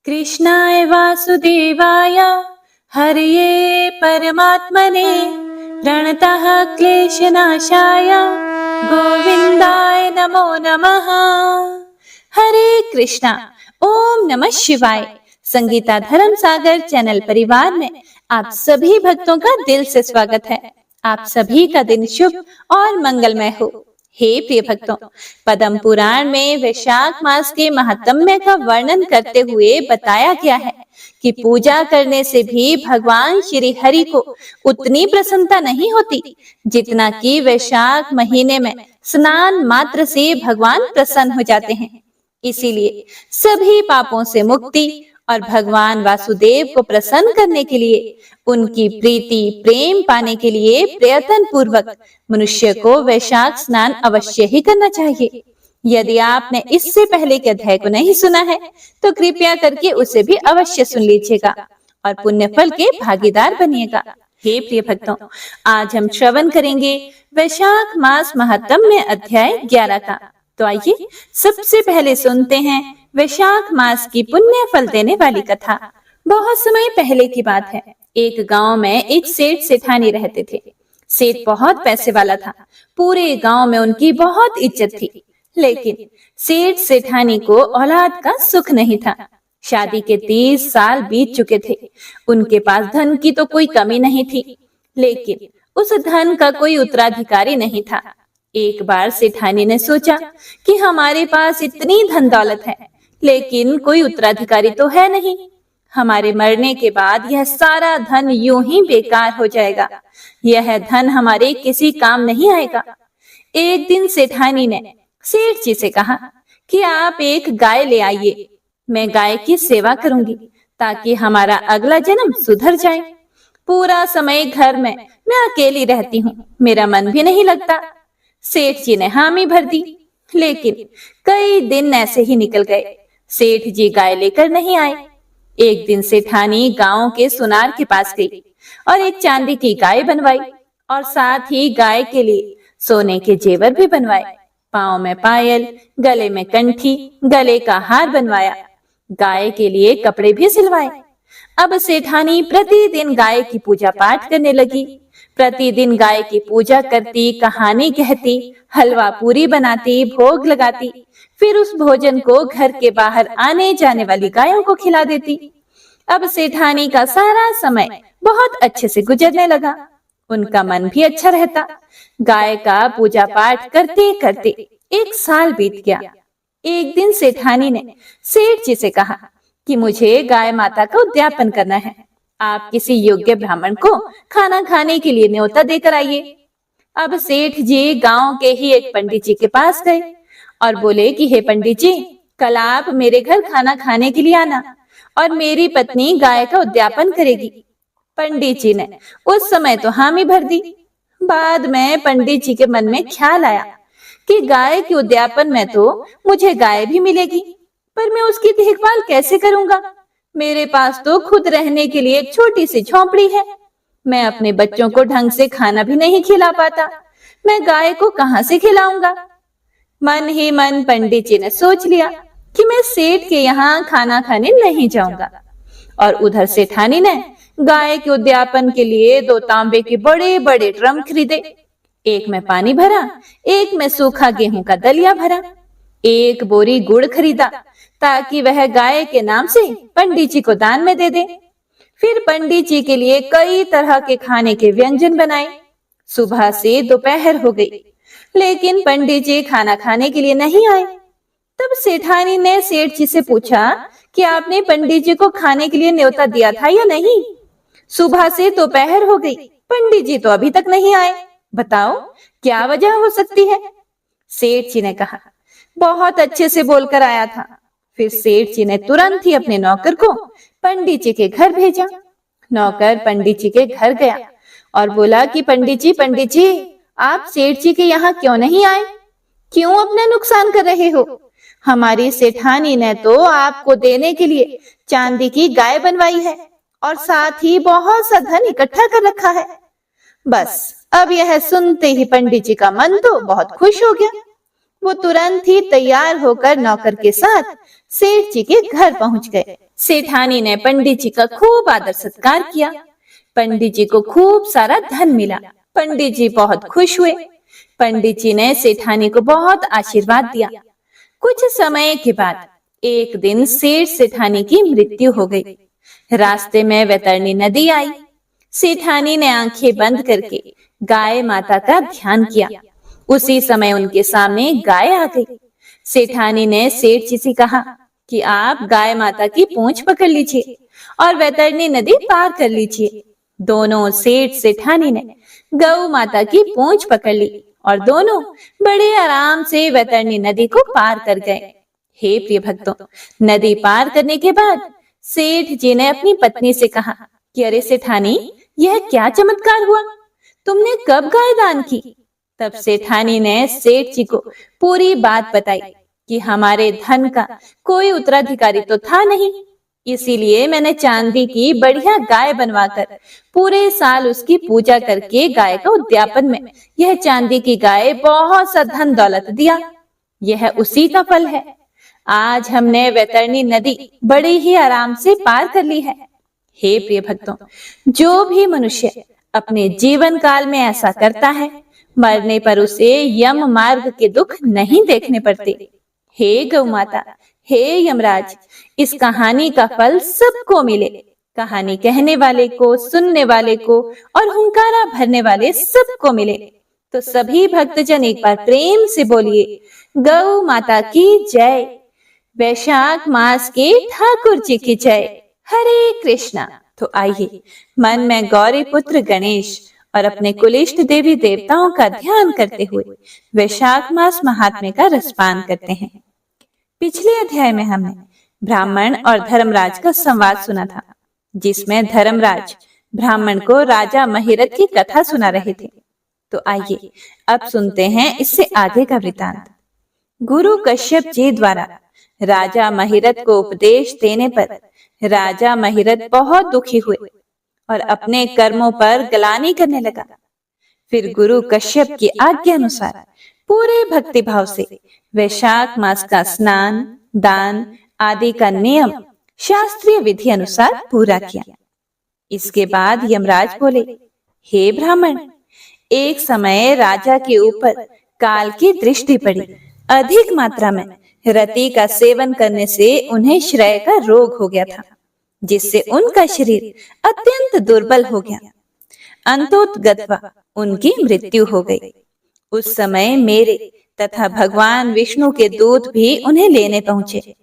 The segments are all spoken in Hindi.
कृष्णाय वासुदेवाय हरये परमात्मने प्रणतः क्लेशनाशाय गोविंदाय नमो नमः। हरे कृष्णा। ओम नमः शिवाय। संगीता धर्म सागर चैनल परिवार में आप सभी भक्तों का दिल से स्वागत है। आप सभी का दिन शुभ और मंगलमय हो। हे प्रिय भक्तों, पद्म पुराण में वैशाख मास के महात्म्य का वर्णन करते हुए बताया गया है कि पूजा करने से भी भगवान श्री हरि को उतनी प्रसन्नता नहीं होती जितना कि वैशाख महीने में स्नान मात्र से भगवान प्रसन्न हो जाते हैं। इसीलिए सभी पापों से मुक्ति और भगवान वासुदेव को प्रसन्न करने के लिए, उनकी प्रीति प्रेम पाने के लिए प्रयत्न पूर्वक मनुष्य को वैशाख स्नान अवश्य ही करना चाहिए। यदि आपने इससे पहले के अध्याय को नहीं सुना है तो कृपया करके उसे भी अवश्य सुन लीजिएगा और पुण्य फल के भागीदार बनिएगा। हे प्रिय भक्तों, आज हम श्रवण करेंगे वैशाख मास महात्म्य अध्याय 11 का। तो आइए सबसे पहले सुनते हैं वैशाख मास की पुण्य फल देने वाली कथा। बहुत समय पहले की बात है। एक गांव में एक सेठ सेठानी रहते थे। सेठ बहुत पैसे वाला था। पूरे गांव में उनकी बहुत इज्जत थी। लेकिन सेठ सेठानी को औलाद का सुख नहीं था। शादी के 30 साल बीत चुके थे। उनके पास धन की तो कोई कमी नहीं थी, लेकिन उस धन का कोई उत्तराधिकारी नहीं था। एक बार सेठानी ने सोचा कि हमारे पास इतनी धन दौलत है, लेकिन कोई उत्तराधिकारी तो है नहीं। हमारे मरने के बाद यह सारा धन यूं ही बेकार हो जाएगा। यह धन हमारे किसी काम नहीं आएगा। एक दिन सेठानी ने सेठ जी से कहा कि आप एक गाय ले आइए। मैं गाय की सेवा करूंगी ताकि हमारा अगला जन्म सुधर जाए। पूरा समय घर में मैं अकेली रहती हूँ, मेरा मन भी नहीं लगता। सेठ जी ने हामी भर दी, लेकिन कई दिन ऐसे ही निकल गए। सेठ जी गाय लेकर नहीं आए। एक दिन सेठानी गांव के सुनार के पास गई और एक चांदी की गाय बनवाई और साथ ही गाय के लिए सोने के जेवर भी बनवाए। पांव में पायल, गले में कंठी, गले का हार बनवाया। गाय के लिए कपड़े भी सिलवाए। अब सेठानी प्रतिदिन गाय की पूजा पाठ करने लगी। प्रतिदिन गाय की पूजा करती, कहानी कहती, हलवा पूरी बनाती, भोग लगाती, फिर उस भोजन को घर के बाहर आने जाने वाली गायों को खिला देती। अब सेठानी का सारा समय बहुत अच्छे से गुजरने लगा। उनका मन भी अच्छा रहता। गाय का पूजा पाठ करते करते 1 साल बीत गया। एक दिन सेठानी ने सेठ जी से कहा कि मुझे गाय माता का उद्यापन करना है। आप किसी योग्य ब्राह्मण को खाना खाने के लिए न्योता देकर आइए। अब सेठ जी गांव के ही एक पंडित जी के पास गए और बोले कि हे पंडित जी, कल आप मेरे घर खाना खाने के लिए आना और मेरी पत्नी गाय का उद्यापन करेगी। पंडित जी ने उस समय तो हामी भर दी। बाद में पंडित जी के मन में ख्याल आया कि गाय के उद्यापन में तो मुझे गाय भी मिलेगी, पर मैं उसकी देखभाल कैसे करूंगा? मेरे पास तो खुद रहने के लिए एक छोटी सी झोंपड़ी है। मैं अपने बच्चों को ढंग से खाना भी नहीं खिला पाता। मैं गाय को कहां से खिलाऊंगा? मन ही मन पंडित जी ने सोच लिया कि मैं सेठ के यहाँ खाना खाने नहीं जाऊंगा। और उधर सेठानी ने गाय के उद्यापन के लिए 2 तांबे के बड़े बड़े ड्रम खरीदे। एक में पानी भरा, एक में सूखा गेहूं का दलिया भरा। एक बोरी गुड़ खरीदा ताकि वह गाय के नाम से पंडित जी को दान में दे दे। फिर पंडित जी के लिए कई तरह के खाने के व्यंजन बनाए। सुबह से दोपहर हो गई, लेकिन पंडित जी खाना खाने के लिए नहीं आए। तब सेठानी ने सेठ जी से पूछा कि आपने पंडित जी को खाने के लिए न्योता दिया था या नहीं? सुबह से दोपहर हो गई, पंडित जी तो अभी तक नहीं आए। बताओ क्या वजह हो सकती है? सेठ जी ने कहा, बहुत अच्छे से बोलकर आया था। फिर सेठ जी ने तुरंत ही अपने नौकर को पंडित जी के घर भेजा। नौकर पंडित जी के घर गया और बोला कि पंडित जी, आप सेठ जी के यहाँ क्यों नहीं आए? क्यों अपना नुकसान कर रहे हो? हमारी सेठानी ने तो आपको देने के लिए चांदी की गाय बनवाई है और साथ ही बहुत सा धन इकट्ठा कर रखा है। बस अब यह सुनते ही पंडित जी का मन तो बहुत खुश हो गया। वो तुरंत ही तैयार होकर नौकर के साथ सेठ जी के घर पहुंच गए। सेठानी ने पंडित जी का खूब आदर सत्कार किया। पंडित जी को खूब सारा धन मिला। पंडित जी बहुत खुश हुए। पंडित जी ने सेठानी को बहुत आशीर्वाद दिया। कुछ समय के बाद एक दिन सेठ सेठानी की मृत्यु हो गई। रास्ते में वैतरणी नदी आई। सेठानी ने आंखें बंद करके गाय माता का ध्यान किया। उसी समय उनके सामने गाय आ गई। सेठानी ने सेठ जी से कहा कि आप गाय माता की पूंछ पकड़ लीजिए और वैतरणी नदी पार कर लीजिए। दोनों सेठ सेठानी ने गौ माता की पूंछ पकड़ ली और दोनों बड़े आराम से वैतरणी नदी को पार कर गए। हे प्रिय भक्तों, नदी पार करने के बाद सेठ जी ने अपनी पत्नी से कहा कि अरे सेठानी, यह क्या चमत्कार हुआ? तुमने कब गाय दान की? तब सेठानी ने सेठ जी को पूरी बात बताई कि हमारे धन का कोई उत्तराधिकारी तो था नहीं, इसीलिए मैंने चांदी की बढ़िया गाय बनवाकर पूरे साल उसकी पूजा करके गाय का उद्यापन में यह चांदी की गाय बहुत सा धन दौलत दिया। यह उसी का फल है। आज हमने वैतरणी नदी बड़ी ही आराम से पार कर ली है। हे प्रिय भक्तों, जो भी मनुष्य अपने जीवन काल में ऐसा करता है, मरने पर उसे यम मार्ग के दुख नहीं देखने पड़ते। हे गौ माता, हे यमराज, इस कहानी का फल सबको मिले। कहानी कहने वाले को, सुनने वाले को और हुंकारा भरने वाले सबको मिले। तो सभी भक्तजन एक बार प्रेम से बोलिए, गौ माता की जय। वैशाख मास के ठाकुर जी की जय। हरे कृष्णा। तो आइए मन में गौरी पुत्र गणेश और अपने कुलिष्ट देवी देवताओं का ध्यान करते हुए वैशाख मास महात्म्य का रसपान करते हैं। पिछले अध्याय में हमने ब्राह्मण और धर्मराज का संवाद सुना था, जिसमें धर्मराज ब्राह्मण को राजा महिरथ की कथा सुना रहे थे। तो आइए अब सुनते हैं इससे आगे का वृतांत। गुरु कश्यप जी द्वारा राजा महिरथ को उपदेश देने पर राजा महिरथ बहुत दुखी हुए और अपने कर्मों पर ग्लानि करने लगा। फिर गुरु कश्यप की आज्ञा अनुसार पूरे भक्ति भाव से वैशाख मास का स्नान, दान आदि का नियम शास्त्रीय विधि अनुसार पूरा किया। इसके बाद यमराज बोले, हे ब्राह्मण, एक समय राजा के ऊपर काल की दृष्टि पड़ी। अधिक मात्रा में रति का सेवन करने से उन्हें श्रेय का रोग हो गया था, जिससे उनका शरीर अत्यंत दुर्बल हो गया। अंतोतगत्वा उनकी मृत्यु हो गई। उस समय मेरे तथा भगवान विष्णु के दूत भी उन्हें लेने पहुंचे।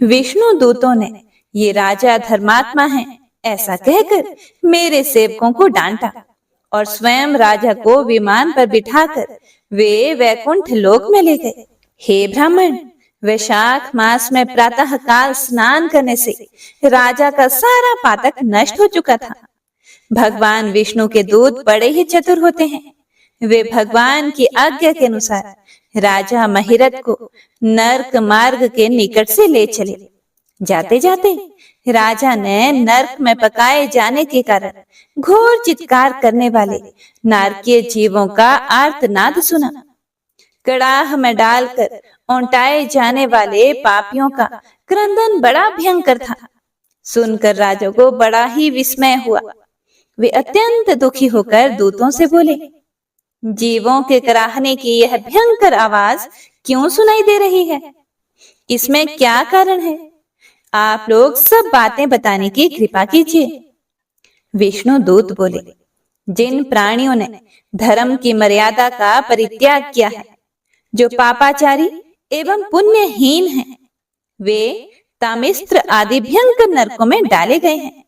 विष्णु दूतों ने ये राजा धर्मात्मा हैं ऐसा कहकर मेरे सेवकों को डांटा और स्वयं राजा को विमान पर बिठाकर वे वैकुंठ लोक में ले गए। हे ब्राह्मण, वैशाख मास में प्रातः काल स्नान करने से राजा का सारा पातक नष्ट हो चुका था। भगवान विष्णु के दूत बड़े ही चतुर होते हैं। वे भगवान की आज्ञा के अनुसार राजा महिरथ को नर्क मार्ग के निकट से ले चले। जाते जाते राजा ने नर्क में पकाए जाने के कारण घोर चित्कार करने वाले नारकीय जीवों का आर्तनाद सुना। कड़ाह में डालकर औंटाए जाने वाले पापियों का क्रंदन बड़ा भयंकर था। सुनकर राजा को बड़ा ही विस्मय हुआ। वे अत्यंत दुखी होकर दूतों से बोले, जीवों के कराहने की यह भयंकर आवाज क्यों सुनाई दे रही है? इसमें क्या कारण है? आप लोग सब बातें बताने की कृपा कीजिए। विष्णु दूत बोले, जिन प्राणियों ने धर्म की मर्यादा का परित्याग किया है, जो पापाचारी एवं पुण्यहीन हैं, वे तामिस्त्र आदि भयंकर नरकों में डाले गए हैं।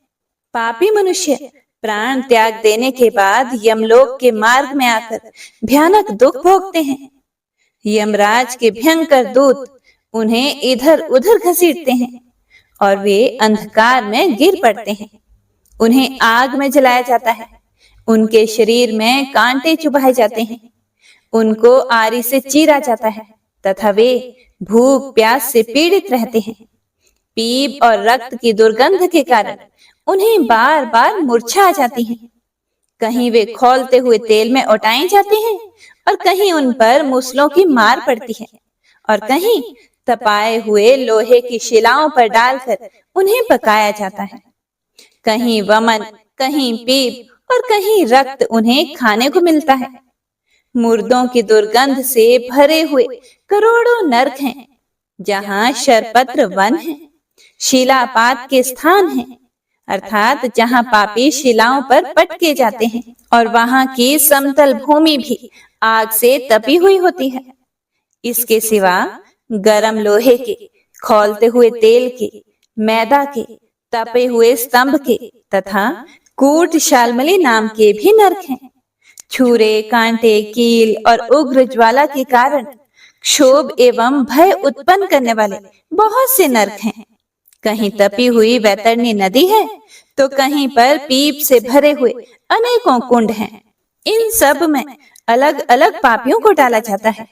पापी मनुष्य प्राण त्याग देने के बाद यमलोक के मार्ग में आकर भयानक दुख भोगते हैं। यमराज के भयंकर दूत उन्हें इधर उधर घसीटते हैं और वे अंधकार में गिर पड़ते हैं। उन्हें आग में जलाया जाता है। उनके शरीर में कांटे चुभाए जाते हैं। उनको आरी से चीरा जाता है तथा वे भूख प्यास से पीड़ित रहते हैं। पीप और रक्त की दुर्गंध के कारण उन्हें बार बार मूर्छा आ जाती है। कहीं वे खौलते हुए तेल में औटाए जाते हैं और कहीं उन पर मूसलों की मार पड़ती है और कहीं तपाए हुए लोहे की शिलाओं पर डालकर उन्हें पकाया जाता है। कहीं वमन, कहीं पीप और कहीं रक्त उन्हें खाने को मिलता है। मुर्दों की दुर्गंध से भरे हुए करोड़ों नरक हैं, जहाँ शरपत्र वन है, शिलापात के स्थान हैं, अर्थात जहाँ पापी शिलाओं पर पटके जाते हैं, और वहाँ की समतल भूमि भी आग से तपी हुई होती है। इसके सिवा गरम लोहे के, खौलते हुए तेल के, मैदा के, तपे हुए स्तंभ के तथा कूट शालमली नाम के भी नरक हैं। छुरे, कांटे, कील और उग्र ज्वाला के कारण क्षोभ एवं भय उत्पन्न करने वाले बहुत से नरक हैं। कहीं तपी हुई वैतरणी नदी है, तो कहीं पर पीप से भरे हुए अनेकों कुंड हैं। इन सब में अलग अलग पापियों को डाला जाता है।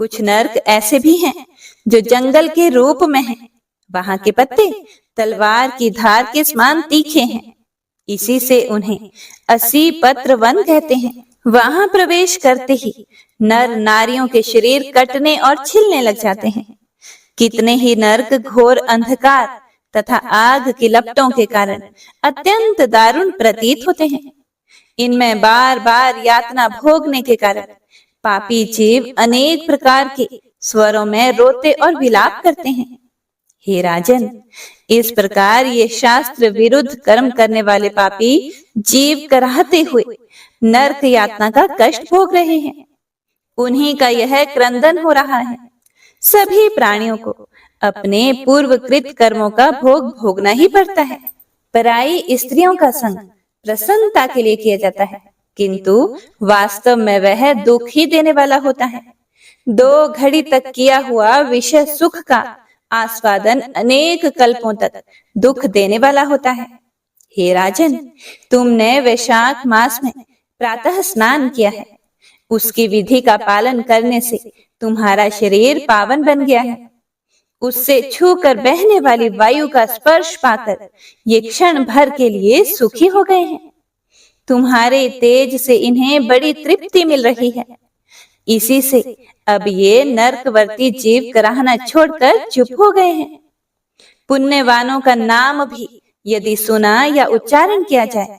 कुछ नरक ऐसे भी हैं जो जंगल के रूप में हैं। वहां के पत्ते तलवार की धार के समान तीखे हैं। इसी से उन्हें 80 पत्र वन कहते हैं। वहां प्रवेश करते ही नर नारियों के शरीर कटने और छिलने लग जाते हैं। कितने ही नरक घोर अंधकार तथा आग की लपटों के कारण अत्यंत दारुण प्रतीत होते हैं। इनमें बार बार यातना भोगने के कारण पापी जीव अनेक प्रकार के स्वरों में रोते और विलाप करते हैं। हे राजन, इस प्रकार ये शास्त्र विरुद्ध कर्म करने वाले पापी जीव कराहते हुए नरक यातना का कष्ट भोग रहे हैं। उन्हीं का यह क्रंदन हो रहा है। सभी प्राणियों को अपने पूर्वकृत कर्मों का भोग भोगना ही पड़ता है। पराई स्त्रियों का संग प्रसन्नता के लिए किया जाता है, किंतु वास्तव में वह दुख ही देने वाला होता है। 2 घड़ी तक किया हुआ विषय सुख का आस्वादन अनेक कल्पों तक दुख देने वाला होता है। हे राजन, तुमने वैशाख मास में प्रातः स्नान किया है। उसकी विधि का पालन करने से तुम्हारा शरीर पावन बन गया है। उससे छूकर बहने वाली वायु का स्पर्श पाकर ये क्षण भर के लिए सुखी हो गए हैं। तुम्हारे तेज से इन्हें बड़ी तृप्ति मिल रही है। इसी से अब ये नरकवर्ती जीव कराहना छोड़कर चुप हो गए हैं। पुण्यवानों का नाम भी यदि सुना या उच्चारण किया जाए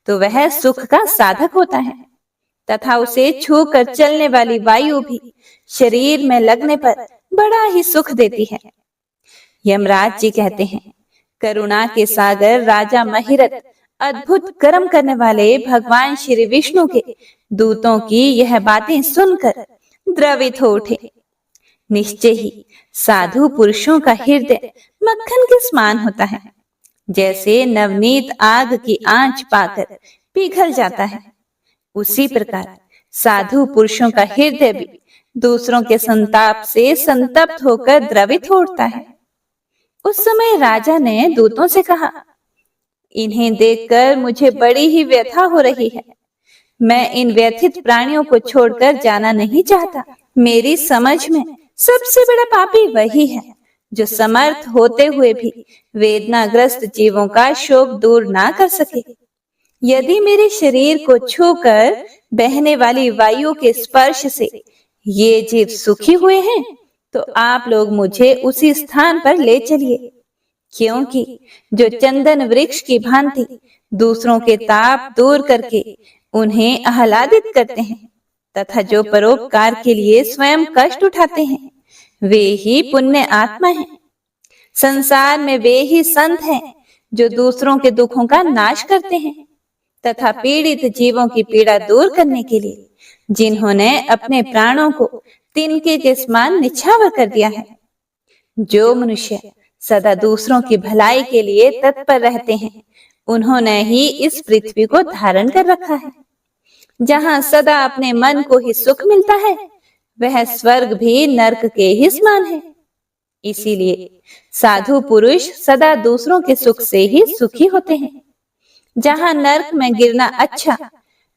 तो वह सुख का साधक होता है, तथा उसे छूकर चलने वाली वायु भी शरीर में लगने पर बड़ा ही सुख देती है। यमराज जी कहते हैं, करुणा के सागर राजा महिरथ अद्भुत कर्म करने वाले भगवान श्री विष्णु के दूतों की यह बातें सुनकर द्रवित हो उठे। निश्चय ही साधु पुरुषों का हृदय मक्खन के समान होता है। जैसे नवनीत आग की आंच पाकर पिघल जाता है, उसी प्रकार साधु पुरुषों का हृदय भी दूसरों के संताप से संतप्त होकर द्रवित हो उठता है। उस समय राजा ने दूतों से कहा, इन्हें देखकर मुझे बड़ी ही व्यथा हो रही है। मैं इन व्यथित प्राणियों को छोड़कर जाना नहीं चाहता। मेरी समझ में सबसे बड़ा पापी वही है जो समर्थ होते हुए भी वेदनाग्रस्त जीवों का शोक दूर ना कर सके। यदि मेरे शरीर को छूकर बहने वाली वायु के स्पर्श से ये जीव सुखी हुए हैं, तो आप लोग मुझे उसी स्थान पर ले चलिए, क्योंकि जो चंदन वृक्ष की भांति दूसरों के ताप दूर करके उन्हें आह्लादित करते हैं, तथा जो परोपकार के लिए स्वयं कष्ट उठाते हैं, वे ही पुण्य आत्मा हैं। संसार में वे ही संत हैं जो दूसरों के दुखों का नाश करते हैं, तथा पीड़ित जीवों की पीड़ा दूर करने के लिए जिन्होंने अपने प्राणों को तिनके के समान निछावर कर दिया है। जो मनुष्य सदा दूसरों की भलाई के लिए तत्पर रहते हैं, उन्होंने ही इस पृथ्वी को धारण कर रखा है। जहाँ सदा अपने मन को ही सुख मिलता है, वह स्वर्ग भी नरक के ही समान है। इसीलिए साधु पुरुष सदा दूसरों के सुख से ही सुखी होते हैं। जहाँ नरक में गिरना अच्छा,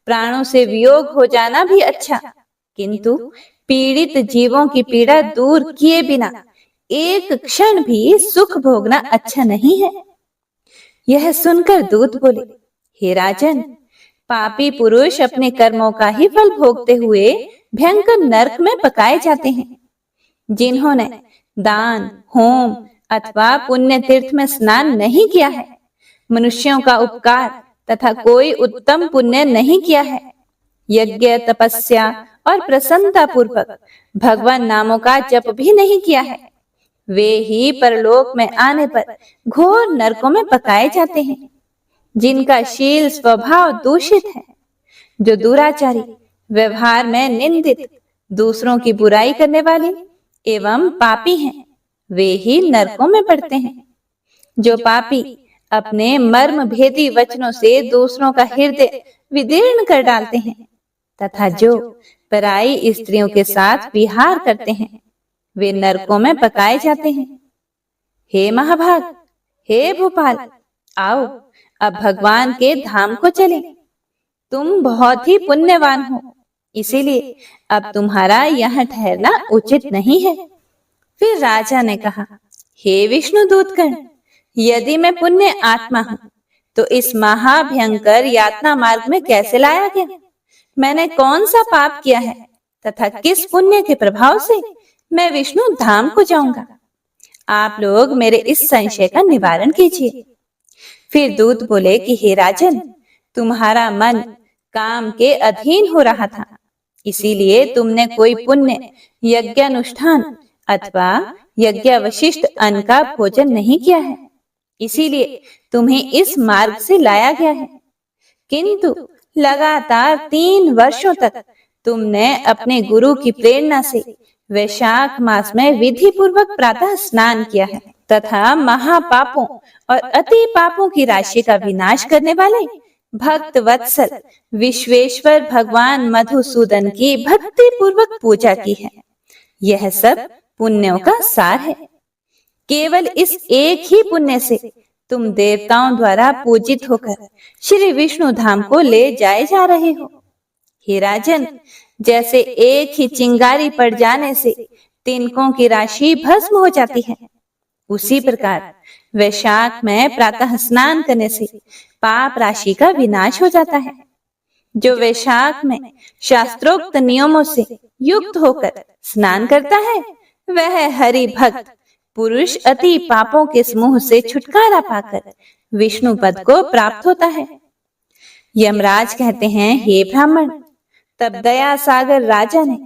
प्राणों से वियोग हो जाना भी अच्छा, किंतु पीड़ित जीवों की पीड़ा दूर किए बिना एक क्षण भी सुख भोगना अच्छा नहीं है। यह सुनकर दूत बोले, हे राजन, पापी पुरुष अपने कर्मों का ही फल भोगते हुए भयंकर नरक में पकाए जाते हैं। जिन्होंने दान, होम अथवा पुण्य तीर्थ में स्नान नहीं किया है, मनुष्यों का उपकार तथा कोई उत्तम पुण्य नहीं किया है, यज्ञ, तपस्या और प्रसन्नता पूर्वक भगवान नामों का जप भी नहीं किया है, वे ही परलोक में आने पर घोर नरकों में पकाए जाते हैं। जिनका शील स्वभाव दूषित है, जो दुराचारी, व्यवहार में निंदित, दूसरों की बुराई करने वाले एवं पापी हैं, वे ही नरकों में पड़ते हैं। जो पापी अपने मर्म भेदी वचनों से दूसरों का हृदय विदीर्ण कर डालते हैं तथा जो पराई स्त्रियों के साथ विहार करते हैं, वे नरकों में पकाए जाते हैं। हे महाभाग, हे भोपाल, आओ अब भगवान के धाम को चलें। तुम बहुत ही पुण्यवान हो, इसीलिए अब तुम्हारा यहाँ ठहरना उचित नहीं है। फिर राजा ने कहा, हे विष्णु दूतगण, यदि मैं पुण्य आत्मा हूँ तो इस महाभयंकर यातना मार्ग में कैसे लाया गया? मैंने कौन सा पाप किया है तथा किस पुण्य के प्रभाव से मैं विष्णु धाम को जाऊंगा? आप लोग मेरे इस संशय का निवारण कीजिए। फिर दूत बोले कि हे राजन, तुम्हारा मन काम के अधीन हो रहा था, इसीलिए तुमने कोई पुण्य यज्ञानुष्ठान अथवा यज्ञावशिष्ट अन्न का भोजन नहीं किया है, इसीलिए तुम्हें इस मार्ग से लाया गया है। किंतु लगातार 3 वर्षों तक तुमने अपने गुरु की प्रेरणा से वैशाख मास में विधि पूर्वक प्रातः स्नान किया है तथा महापापों और अति पापों की राशि का विनाश करने वाले भक्त वत्सल विश्वेश्वर भगवान मधुसूदन की भक्ति पूर्वक पूजा की है। यह सब पुण्यों का सार है। केवल इस एक ही पुण्य से तुम देवताओं द्वारा पूजित होकर श्री विष्णु धाम को ले जाए जा रहे हो। हे राजन, जैसे एक ही चिंगारी पड़ जाने से तिनकों की राशि भस्म हो जाती है, उसी प्रकार वैशाख में प्रातः स्नान करने से पाप राशि का विनाश हो जाता है। जो वैशाख में शास्त्रोक्त नियमों से युक्त होकर स्नान करता है, वह हरि भक्त पुरुष अति पापों के समूह से छुटकारा पाकर विष्णु पद को प्राप्त होता है। यमराज कहते हैं, हे ब्राह्मण, तब दया सागर राजा ने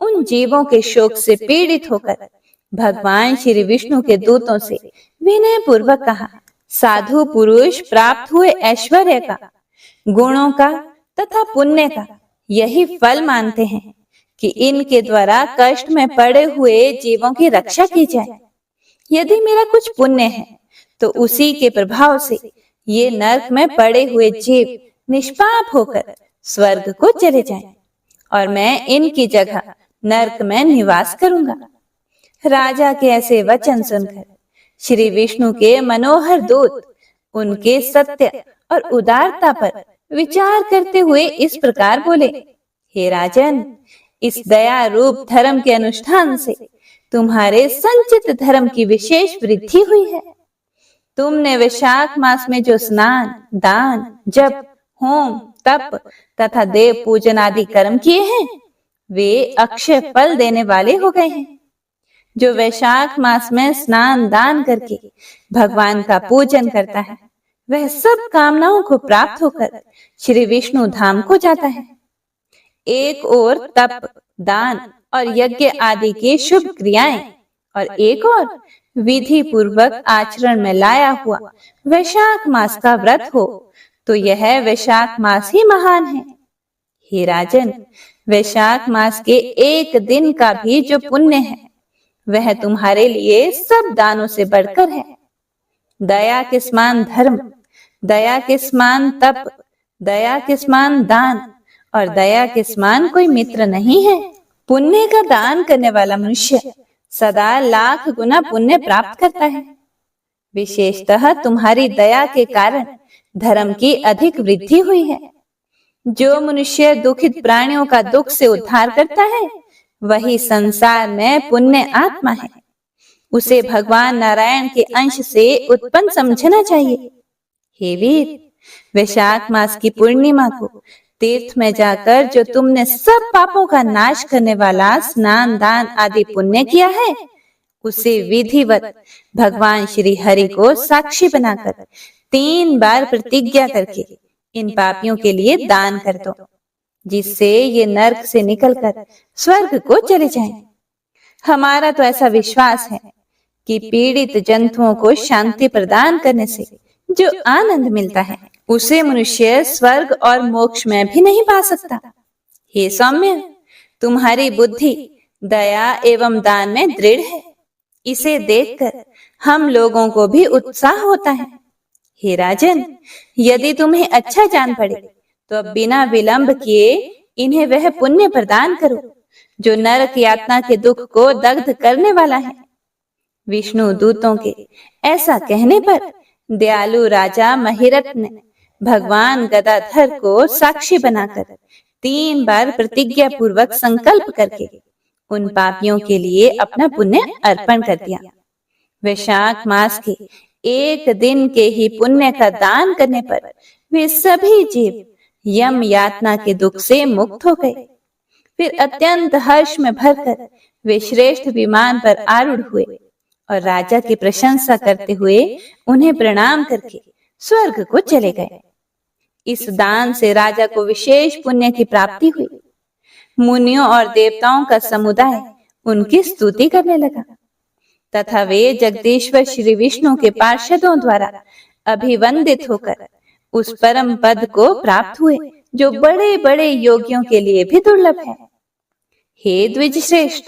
उन जीवों के शोक से पीड़ित होकर भगवान श्री विष्णु के दूतों से विनय पूर्वक कहा, साधु पुरुष प्राप्त हुए ऐश्वर्य का, गुणों का तथा पुण्य का यही फल मानते हैं कि इनके द्वारा कष्ट में पड़े हुए जीवों की रक्षा की जाए। यदि मेरा कुछ पुण्य है तो उसी के प्रभाव से ये नरक में पड़े हुए जीव निष्पाप होकर स्वर्ग को चले जाएं और मैं इनकी जगह नरक में निवास करूंगा। राजा के ऐसे वचन सुनकर श्री विष्णु के मनोहर दूत उनके सत्य और उदारता पर विचार करते हुए इस प्रकार बोले, हे राजन, इस दया रूप धर्म के अनुष्ठान से तुम्हारे संचित धर्म की विशेष वृद्धि हुई है। तुमने वैशाख मास में जो स्नान, दान, जप, होम, तप तथा देव पूजन आदि कर्म किए हैं, वे अक्षय फल देने वाले हो गए हैं। जो वैशाख मास में स्नान दान करके भगवान का पूजन करता है, वह सब कामनाओं को प्राप्त होकर श्री विष्णु धाम को जाता है। एक और तप, दान और यज्ञ आदि की शुभ क्रियाएं और एक और विधि पूर्वक आचरण में लाया हुआ वैशाख मास का व्रत हो तो यह वैशाख मास ही महान है। हे राजन, वैशाख मास के एक दिन का भी जो पुण्य है, वह तुम्हारे लिए सब दानों से बढ़कर है। दया के समान धर्म, दया के समान तप, दया के समान दान और दया के समान कोई मित्र नहीं है। पुण्य का दान करने वाला मनुष्य सदा लाख गुना पुण्य प्राप्त करता है। विशेषतः तुम्हारी दया के कारण धर्म की अधिक वृद्धि हुई है। जो मनुष्य दुखित प्राणियों का दुख से उद्धार करता है, वही संसार में पुण्य आत्मा है। उसे भगवान नारायण के अंश से उत्पन्न समझना चाहिए। हे वीर, वैशाख मास की पूर्णिमा को तीर्थ में जाकर जो तुमने सब पापों का नाश करने वाला स्नान दान आदि पुण्य किया है, उसे विधिवत भगवान श्री हरि को साक्षी बनाकर 3 बार प्रतिज्ञा करके इन पापियों के लिए दान कर दो, जिससे ये नरक से निकलकर स्वर्ग को चले जाएं। हमारा तो ऐसा विश्वास है कि पीड़ित जंतुओं को शांति प्रदान करने से जो आनंद मिलता है, उसे मनुष्य स्वर्ग और मोक्ष में भी नहीं पा सकता। हे सौम्य, तुम्हारी बुद्धि दया एवं दान में दृढ़ है। इसे देखकर हम लोगों को भी उत्साह होता है। हे राजन, यदि तुम्हें अच्छा जान पड़े तो अब बिना विलंब किए इन्हें वह पुण्य प्रदान करो जो नरक यातना के दुख को दग्ध करने वाला है। विष्णु दूतों के ऐसा कहने पर दयालु राजा महिरथ ने भगवान गदाधर को साक्षी बनाकर 3 बार प्रतिज्ञा पूर्वक संकल्प करके उन पापियों के लिए अपना पुण्य अर्पण कर दिया। वैशाख मास के 1 दिन के ही पुण्य का दान करने पर वे सभी जीव यम यातना के दुख से मुक्त हो गए। फिर अत्यंत हर्ष में भरकर वे श्रेष्ठ विमान पर आरूढ़ हुए और राजा की प्रशंसा करते हुए उन्हें प्रणाम करके स्वर्ग को चले गए। इस दान से राजा को विशेष पुण्य की प्राप्ति हुई। मुनियों और देवताओं का समुदाय उनकी स्तुति करने लगा तथा वे जगदीश्वर श्री विष्णु के पार्षदों द्वारा अभिवंदित होकर उस परम पद को प्राप्त हुए जो बड़े बड़े योगियों के लिए भी दुर्लभ है। हे द्विज श्रेष्ठ,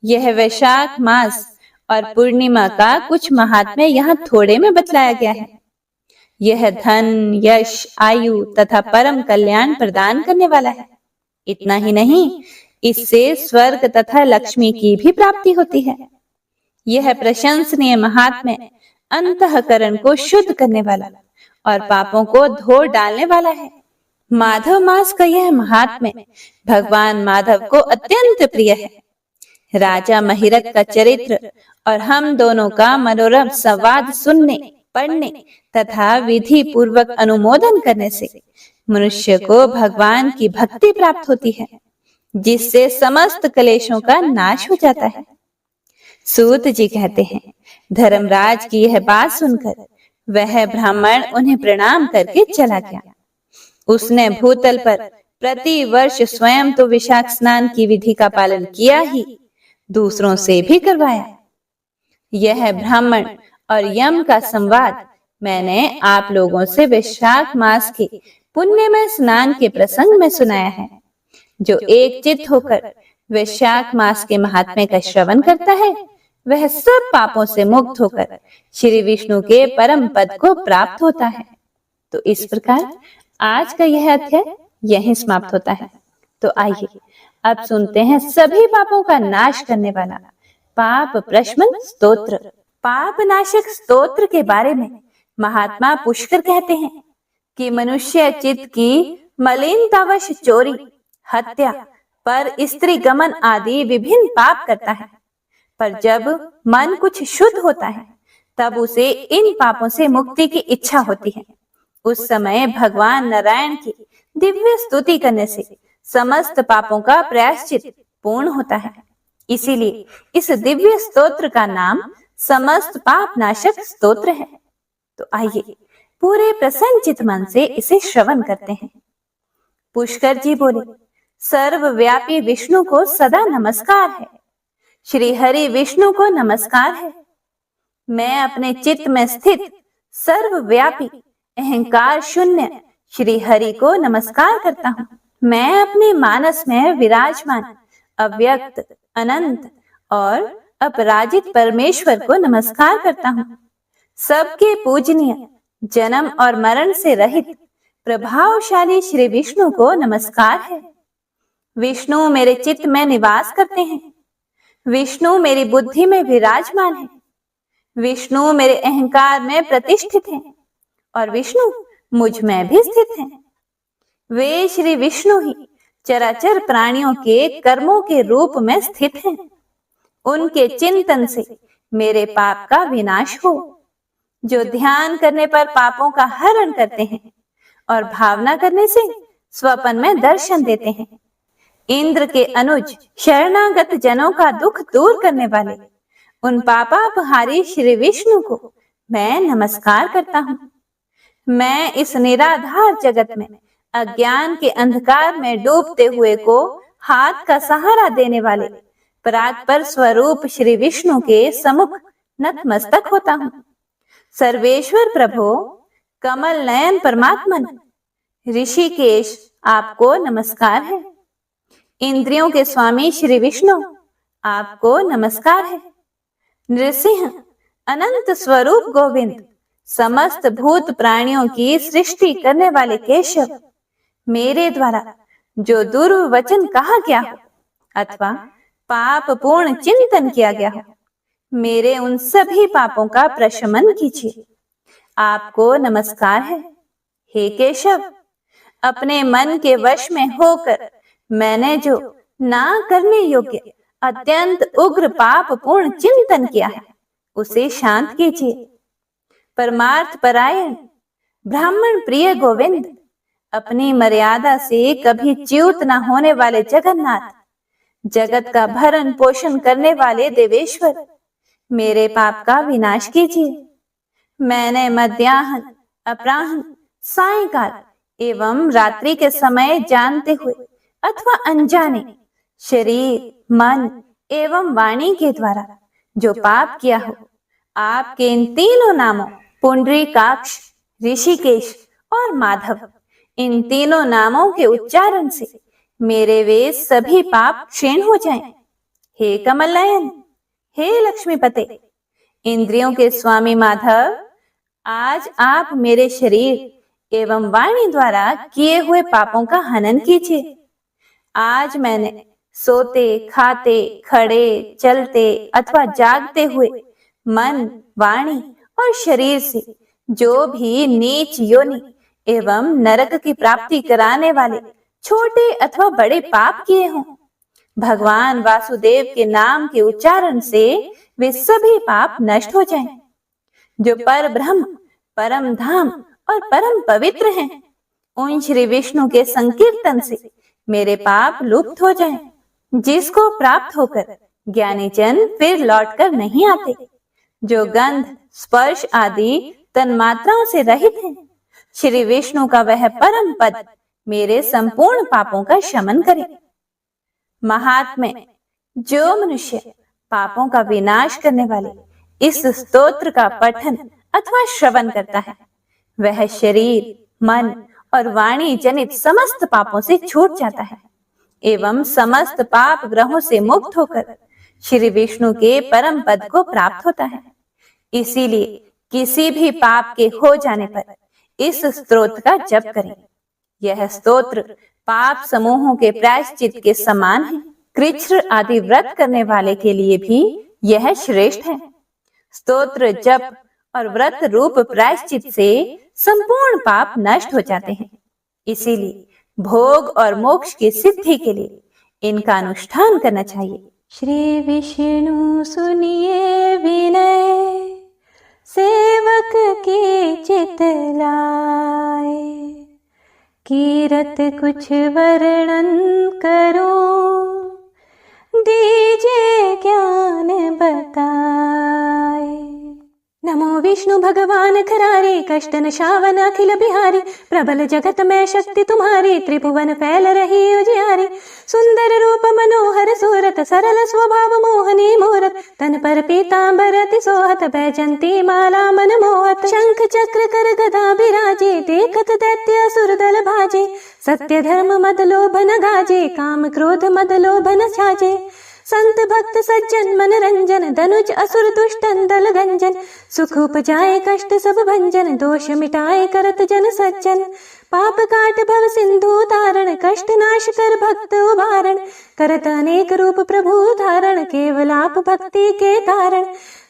यह वैशाख मास और पूर्णिमा का कुछ महात्म्य यहाँ थोड़े में बतलाया गया है। यह धन, यश, आयु तथा परम कल्याण प्रदान करने वाला है। इतना ही नहीं, इससे स्वर्ग तथा लक्ष्मी की भी प्राप्ति होती है। यह प्रशंसनीय महात्म्य अंतःकरण को शुद्ध करने वाला और पापों को धो डालने वाला है। माधव मास का यह महात्म्य भगवान माधव को अत्यंत प्रिय है। राजा महिरथ का चरित्र और हम दोनों का मनोरम संवाद सुनने, पढ़ने तथा विधि पूर्वक अनुमोदन करने से मनुष्य को भगवान की भक्ति प्राप्त होती है, जिससे समस्त क्लेशों का नाश हो जाता है। सूत जी कहते हैं, धर्मराज की यह बात सुनकर वह ब्राह्मण उन्हें प्रणाम करके चला गया। उसने भूतल पर प्रति वर्ष स्वयं तो विशाख स्नान की विधि का पालन किया ही, दूसरों से भी करवाया। यह ब्राह्मण और यम का संवाद मैंने आप लोगों से वैशाख मास के पुण्यमय स्नान के प्रसंग में सुनाया है। जो एक चित्त होकर वैशाख मास के महात्म्य का श्रवण करता है, वह सब पापों से मुक्त होकर श्री विष्णु के परम पद को प्राप्त होता है। तो इस प्रकार आज का यह अध्याय यहीं समाप्त होता है। तो आइए अब सुनते हैं सभी पापों का नाश करने वाला पाप प्रशमन स्तोत्र। पाप नाशक स्तोत्र के बारे में महात्मा पुष्कर कहते हैं कि मनुष्य चित्त की मलिनतावश चोरी, हत्या, पर स्त्री गमन आदि विभिन्न पाप करता है, पर जब मन कुछ शुद्ध होता है तब उसे इन पापों से मुक्ति की इच्छा होती है। उस समय भगवान नारायण की दिव्य स्तुति करने से समस्त पापों का प्रायश्चित पूर्ण होता है। इसीलिए इस दिव्य स्तोत्र का नाम समस्त पाप नाशक स्तोत्र है। तो आइए पूरे प्रसन्नचित मन से इसे श्रवण करते हैं। पुष्कर जी बोले, सर्वव्यापी विष्णु को सदा नमस्कार है। श्री हरि विष्णु को नमस्कार है। मैं अपने चित्त में स्थित सर्वव्यापी अहंकार शून्य श्री हरि को नमस्कार करता हूँ। मैं अपने मानस में विराजमान अव्यक्त, अनंत और अपराजित परमेश्वर को नमस्कार करता हूँ। सबके पूजनीय, जन्म और मरण से रहित प्रभावशाली श्री विष्णु को नमस्कार है। विष्णु मेरे चित्त में निवास करते हैं। विष्णु मेरी बुद्धि में विराजमान है। विष्णु मेरे अहंकार में प्रतिष्ठित हैं और विष्णु मुझ में भी स्थित हैं। वे श्री विष्णु ही चराचर प्राणियों के कर्मों के रूप में स्थित हैं। उनके चिंतन से मेरे पाप का विनाश हो। जो ध्यान करने पर पापों का हरण करते हैं और भावना करने से स्वप्न में दर्शन देते हैं। इंद्र के अनुज शरणागत जनों का दुख दूर करने वाले उन पापापहारी श्री विष्णु को मैं नमस्कार करता हूँ। मैं इस निराधार जगत में अज्ञान के अंधकार में डूबते हुए को हाथ का सहारा देने वाले परात्पर स्वरूप श्री विष्णु के सम्मुख नतमस्तक होता हूँ। सर्वेश्वर प्रभो, कमल नयन परमात्मन, ऋषिकेश, आपको नमस्कार है। इंद्रियों के स्वामी श्री विष्णु, आपको नमस्कार है। नृसिंह, अनंत स्वरूप गोविंद, समस्त भूत प्राणियों की सृष्टि करने वाले केशव, मेरे द्वारा जो दुर्वचन कहा गया हो अथवा पाप पूर्ण चिंतन किया गया हो, मेरे उन सभी पापों का प्रशमन कीजिए। आपको नमस्कार है। हे केशव, अपने मन के वश में होकर मैंने जो ना करने योग्य अत्यंत उग्र पाप पूर्ण चिंतन किया है, उसे शांत कीजिए। परमार्थ परायण, ब्राह्मण प्रिय गोविंद, अपनी मर्यादा से कभी च्युत न होने वाले जगन्नाथ, जगत का भरण पोषण करने वाले देवेश्वर, मेरे पाप का विनाश कीजिए। मैंने मध्याह्न, अपराह्न, सायंकाल एवं रात्रि के समय जानते हुए अथवा अनजाने शरीर, मन एवं वाणी के द्वारा जो पाप किया हो, आपके इन तीनों नामों पुंडरीकाक्ष, ऋषिकेश और माधव, इन तीनों नामों के उच्चारण से मेरे वे सभी पाप क्षीण हो जाएं। हे कमल नयन, हे लक्ष्मीपते, इंद्रियों के स्वामी माधव, आज आप मेरे शरीर एवं वाणी द्वारा किए हुए पापों का हनन कीजिए। आज मैंने सोते, खाते, खड़े, चलते अथवा जागते हुए मन, वाणी और शरीर से जो भी नीच योनि एवं नरक की प्राप्ति कराने वाले छोटे अथवा बड़े पाप किए हों, भगवान वासुदेव के नाम के उच्चारण से वे सभी पाप नष्ट हो जाएं। जो पर ब्रह्म, परम धाम और परम पवित्र हैं, उन श्री विष्णु के संकीर्तन से मेरे पाप लुप्त हो जाएं, जिसको प्राप्त होकर ज्ञानी जन फिर लौटकर नहीं आते। जो गंध, स्पर्श आदि तन्मात्राओं से रहित हैं, श्री विष्णु का वह परम पद मेरे संपूर्ण पापों का शमन करे। महात्म्य, जो मनुष्य पापों का विनाश करने वाले इस स्तोत्र का पठन अथवा श्रवण करता है, वह शरीर, मन और वाणी जनित समस्त पापों से छूट जाता है एवं समस्त पाप ग्रहों से मुक्त होकर श्री विष्णु के परम पद को प्राप्त होता है। इसीलिए किसी भी पाप के हो जाने पर इस स्तोत्र का जप करें। यह स्तोत्र पाप समूहों के प्रायश्चित के समान है। कृच्छ्र आदि व्रत करने वाले के लिए भी यह श्रेष्ठ है। स्तोत्र, जप और व्रत रूप प्रायश्चित से संपूर्ण पाप नष्ट हो जाते हैं। इसीलिए भोग और मोक्ष की सिद्धि के लिए इनका अनुष्ठान करना चाहिए। श्री विष्णु सुनिए विनय, सेवक की चित लाए, कीरत कुछ वर्णन करो, दीजिए ज्ञान बताए। नमो विष्णु भगवान खरारे, कष्ट नशावन अखिल बिहारी, प्रबल जगत में शक्ति तुम्हारी, त्रिभुवन फैल रही उजियारी। सुंदर रूप मनोहर सूरत, सरल स्वभाव मोहनी मूरत, तन पर पीतांबर अति सोहत, बैजंती माला मन मोहत। शंख चक्र कर गदा बिराजे, देखत दैत्य असुर दल भाजे, सत्य धर्म मद लोभ न गाजे, काम क्रोध मद लोभ न छाजे। संत भक्त सज्जन मन रंजन, धनुज असुर दुष्टन दल गंजन, सुख उपजाए कष्ट सब भंजन, दोष मिटाए करत जन सज्जन। पाप काट भव सिंधु तारण, कष्ट नाश कर भक्त उबारण, करत अनेक रूप प्रभु धारण, केवल आप भक्ति के कारण।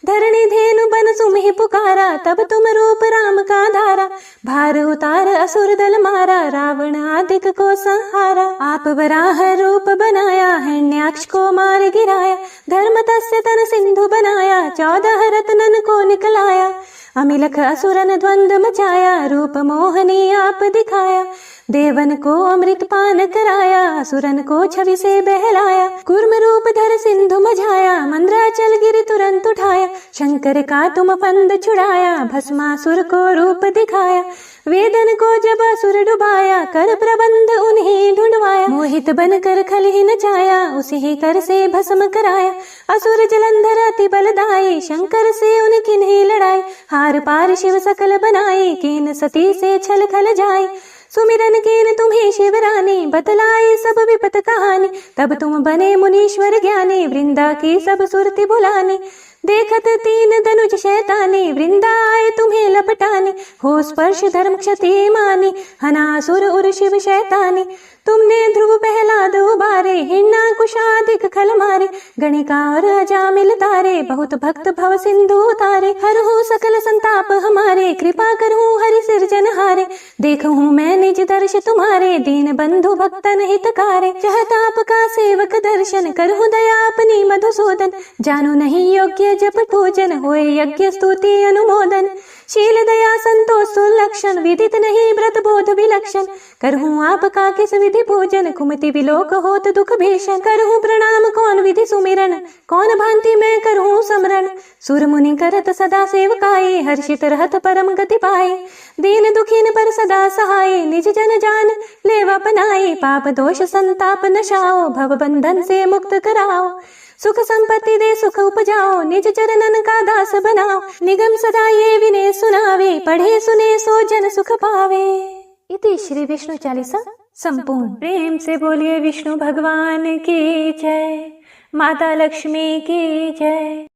धरणी धेनु बन सुमिहि पुकारा, तब तुम रूप राम का धारा, भार उतार असुर दल मारा, रावण आदिक को संहारा। आप वराह रूप बनाया, हिरण्याक्ष को मार गिराया, धर्म तस्य तन सिंधु बनाया, 14 रत्नन को निकलाया। अमिलख असुरन द्वंद्व मचाया, रूप मोहनी आप दिखाया, देवन को अमृत पान कराया, असुरन को छवि से बहलाया। कूर्म रूप धर सिंधु मझाया, मंद्राचल गिरि तुरंत उठाया। शंकर का तुम फंद छुड़ाया, भस्मासुर को रूप दिखाया। वेदन को जब असुर डुबाया, कर प्रबंध उन्हें ढूंढवाया। मोहित बनकर खल ही नचाया, उसी ही कर से भस्म कराया। असुर जलंधर अति बलदाई, शंकर से उनकी नहीं लड़ाई। हार पार शिव सकल बनाई, कीन सती से छल खल जाए। सुमिरन कीन तुम्हें शिवरानी, बतलाई सब विपत कहानी। तब तुम बने मुनीश्वर ज्ञानी, वृंदा की सब सुरति बुलानी। देखत तीन धनुष शैतानी, वृंदा आए तुम्हें लपटानी। हो स्पर्श धर्म क्षति मानी, हनासुर उर शिव शैतानी। तुमने ध्रुव प्रहलाद उबारे, हिन्ना कुशाधिक खल मारे। गणिका और अजामिल तारे, बहुत भक्त भव सिंधु उतारे। हरहु सकल संताप हमारे, कृपा करहूँ हरि सिरजनहारे। देखूँ मैं निज दर्श तुम्हारे, दीन बंधु भक्तन हितकारे। चाहता आपका सेवक दर्शन, करहूँ दया अपनी मधुसूदन। जानो नहीं योग्य जप पूजन, होए यज्ञ स्तुति अनुमोदन। शील दया संतोष सुलक्षण, विदित नहीं व्रत बोध विलक्षण। करहूँ आपका किस विधि पूजन, कुमति विलोक होत दुख भीषण। करहूँ प्रणाम कौन विधि सुमिरन, कौन भांति मैं करहूँ समरण। सुर मुनि करत सदा सेवकाई, हर्षित रहत परम गति पाए। दीन दुखीन पर सदा सहाय, निज जन जान लेवा अपनाए। पाप दोष संताप नशाओ, भव बंधन से मुक्त कराओ। सुख संपत्ति दे सुख उपजाओ, निज चरणन का दास बनाओ। निगम सदा ये विनय सुनावे, पढ़े सुने सो जन सुख पावे। इति श्री विष्णु चालीसा संपूर्ण। प्रेम से बोलिए विष्णु भगवान की जय, माता लक्ष्मी की जय।